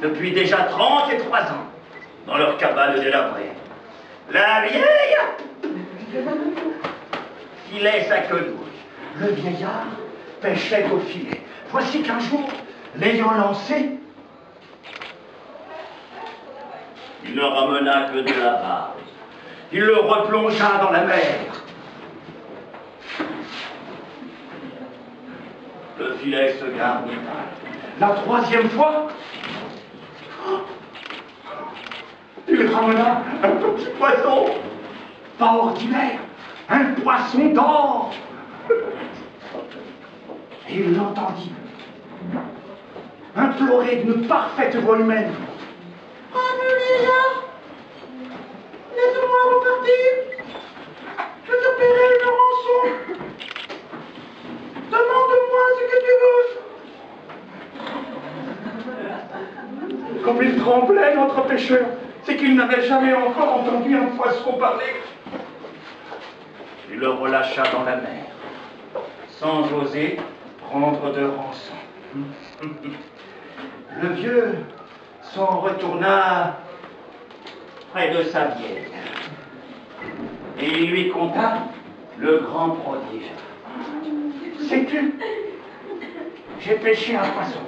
depuis déjà 33 ans, dans leur cabane délabrée. La vieille filait sa quenouille. Le vieillard pêchait au filet. Voici qu'un jour, l'ayant lancé, il ne ramena que de la base. Il le replongea dans la mer. Le filet se garnit. La troisième fois, il ramena un petit poisson, pas ordinaire, un poisson d'or. Et il l'entendit implorer d'une parfaite voix humaine. Ah, mon vieillard, laisse-moi repartir. Je te paierai une rançon. Demande-moi ce que tu veux. Comme il tremblait, notre pêcheur, c'est qu'il n'avait jamais encore entendu un poisson parler. Il le relâcha dans la mer, sans oser prendre de rançon. Le vieux s'en retourna près de sa vieille et il lui conta le grand prodige. Sais-tu, j'ai pêché un poisson,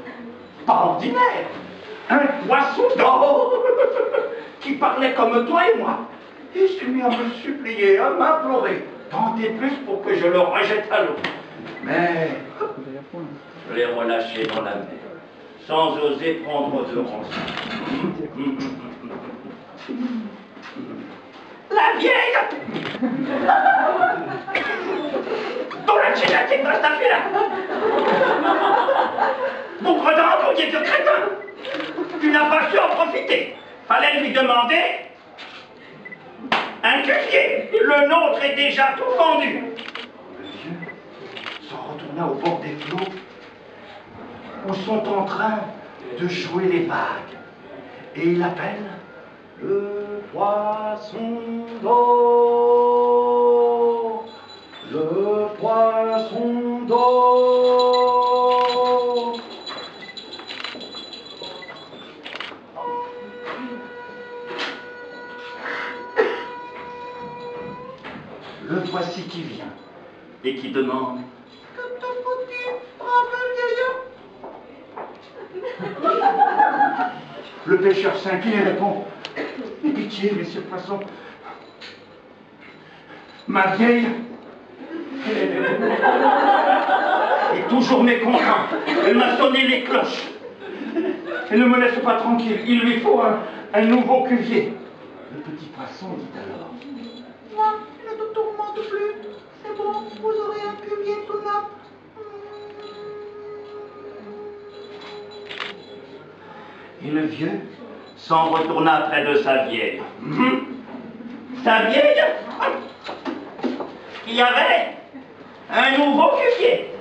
pas ordinaire, un poisson d'or qui parlait comme toi et moi. Il s'est mis à me supplier, à m'implorer, tant et plus pour que je le rejette à l'eau. Mais je l'ai relâché dans la mer, sans oser prendre de rançon. La vieille dont la chilate est pas tapée là. Bougre d'entre qui est un crétin. Tu n'as pas su en profiter. Fallait lui demander un cuvier. Le nôtre est déjà tout vendu. Le vieux s'en retourna au bord des flots où sont en train de jouer les vagues. Et il appelle le poisson d'or, le poisson d'or. Le voici qui vient et qui demande: Que te faut-il, brave vieillard? Le pêcheur s'incline et répond: aie pitié, monsieur le poisson. Ma vieille est toujours mécontente. Elle m'a sonné les cloches. Elle ne me laisse pas tranquille. Il lui faut un nouveau cuvier. Le petit poisson dit alors: Moi, je ne te tourmente plus. C'est bon, vous aurez un cuvier tout neuf. Et le vieux s'en retourna près de sa vieille. Sa vieille qui avait un nouveau cuvier.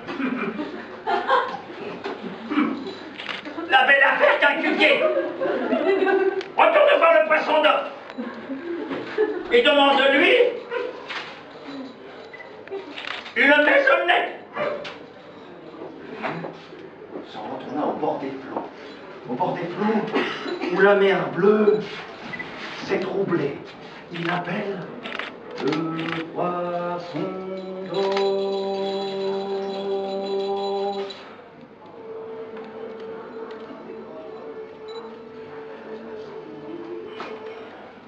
La belle affaire qu'un cuvier. Retourne voir le poisson d'or et demande-lui une maisonnette. S'en retourna au bord des flots. Au bord des flots, où la mer bleue s'est troublée. Il appelle le poisson d'or.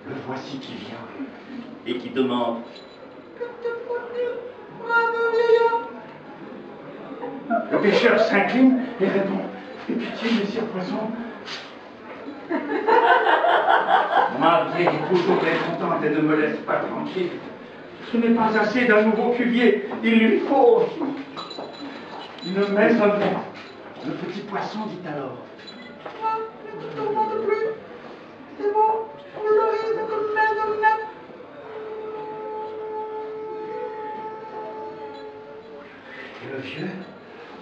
Le voici qui vient et qui demande: Que te faut-il, brave vieillard? Le pêcheur s'incline et répond: aie pitié, monsieur le poisson. Ma vieille est toujours mécontente et ne me laisse pas tranquille. Ce n'est pas assez d'un nouveau cuvier. Il lui faut une maisonnette. Le petit poisson dit alors: Moi, je ne te tourmente plus. C'est bon, vous l'aurez une maisonnette. Et le vieux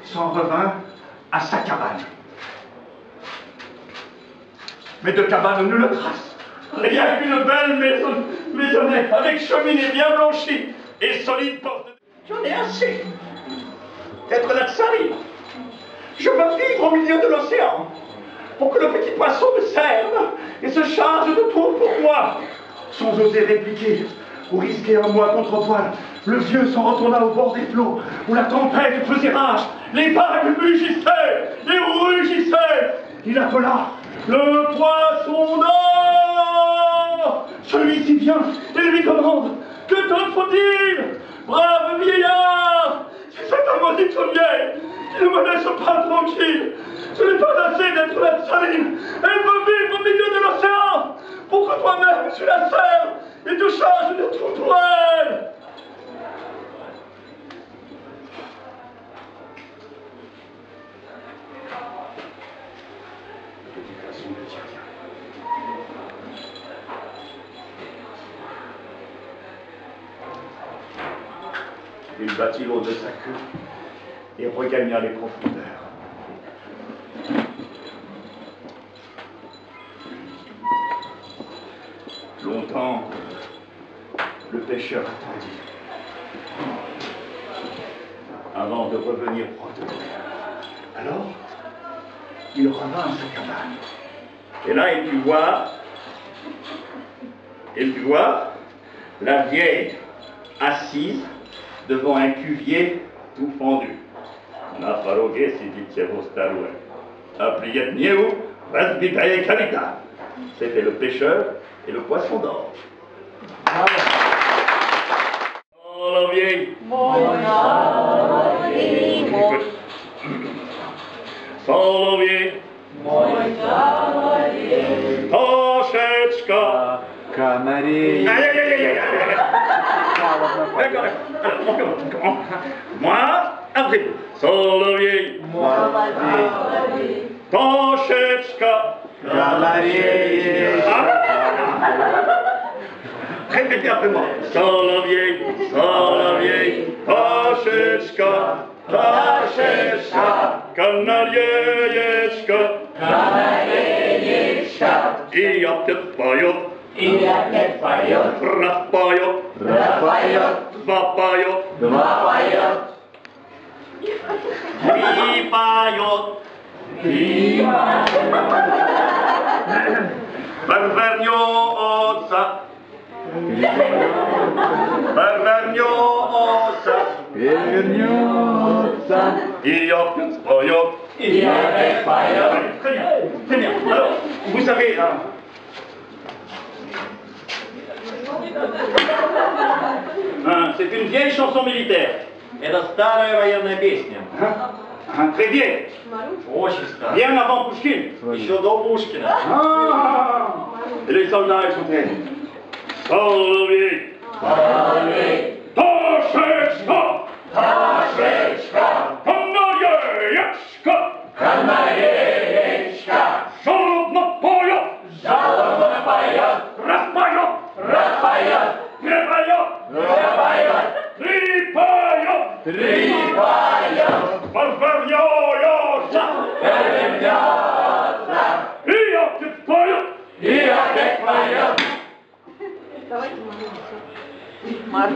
s'en revint à sa cabane. Mais de cabane nulle trace. Rien qu'une belle maisonnette avec cheminée bien blanchie et solide porte. J'en ai assez d'être la tsarine. Je veux vivre au milieu de l'océan. pour que le petit poisson me serve et se charge de tout pour moi. Sans oser répliquer, ou risquer un mois contre voile, le vieux s'en retourna au bord des flots, où la tempête faisait rage, les vagues mugissaient et rugissaient. Il appela le poisson d'or. Celui-ci vient et lui demande: que te faut-il, brave vieillard? Si c'est un maudit sommier qui ne me laisse pas tranquille, ce n'est pas assez d'être la saline. Elle veut vivre au milieu de l'océan pour que toi-même tu la serves et te charges de tout pour elle. Il battit l'eau de sa queue et regagna les profondeurs. Longtemps, le pêcheur attendit avant de revenir prendre de l'eau. Alors, il revint à sa cabane. Et là, il put voir la vieille assise devant un cuvier tout fendu. Na paroge si ditievo starue. Apliet mieu, vasbitae calita. C'était le pêcheur et le poisson d'or. Oh la vieille. Oh la vieille. Troszeczka. Kanari. D'accord. Alors, on commence. Moi, après vous. Solowiej. Troszeczka. Kanari. Répétez après moi. Solowiej. Troszeczka. Kanariejeczka. I ja te pajot. Raz pajot. Dwa pajot. Tri pajot. Perverniosa. I ja pięć pajot. Très bien, très bien. Alors, vous savez, c'est une vieille chanson militaire. Это старая военная песня. Très vieille. Очень старая. Bien avant Pushkin. Еще до Пушкина. Et les soldats, ils chantaient. Solowiej. Troszeczka. Kanariejeczka. Żalobna pajot. Raz pajot. Dwie pajot. Tri pajot. Perverniosa. I ja pięć pajot. Давайте Марта.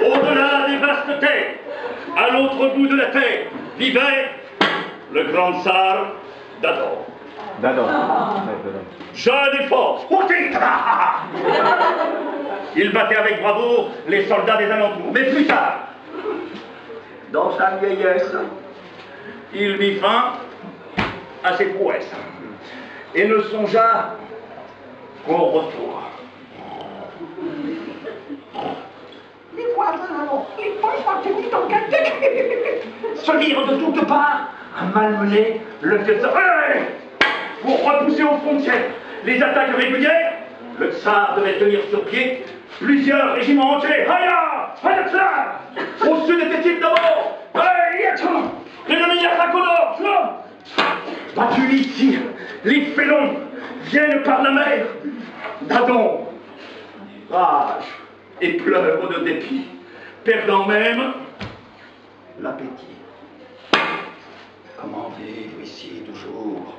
Au-delà des vastes terres, à l'autre bout de la terre, vivait le grand tsar Dadon. Jeune et fort, au titre. Il battait avec bravoure les soldats des alentours. Mais plus tard, dans sa vieillesse, il mit fin à ses prouesses et ne songea qu'au retour. Les voisins alors, les poches partis en quête. Se mirent de toutes parts à malmener le vieux tsar. Pour repousser aux frontières les attaques régulières, le tsar devait tenir sur pied plusieurs régiments entiers. Haya! Haya tsar! Au sud était-il d'abord? L'ennemi Yatakonov! Battus ici, les félons viennent par la mer. Dadon rage et pleure de dépit, perdant même l'appétit. Comment vivre ici toujours?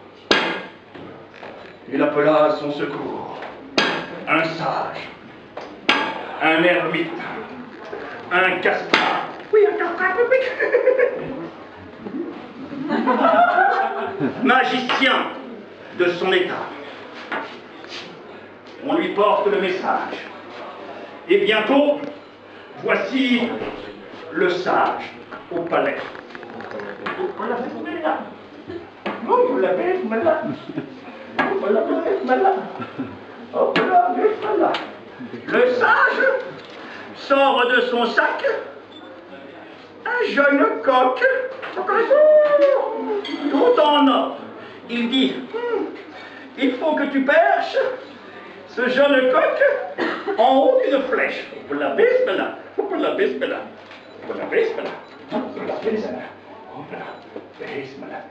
Il appela à son secours un sage, un ermite, un castrat. Oui, un castrat, oui. Magicien de son état. On lui porte le message. Et bientôt, voici le sage au palais. Le sage sort de son sac un jeune coq, tout en or. Il dit, il faut que tu perches ce jeune coq en haut d'une flèche. La bismillah, la bismillah, la bismillah, la bismillah, la bismillah.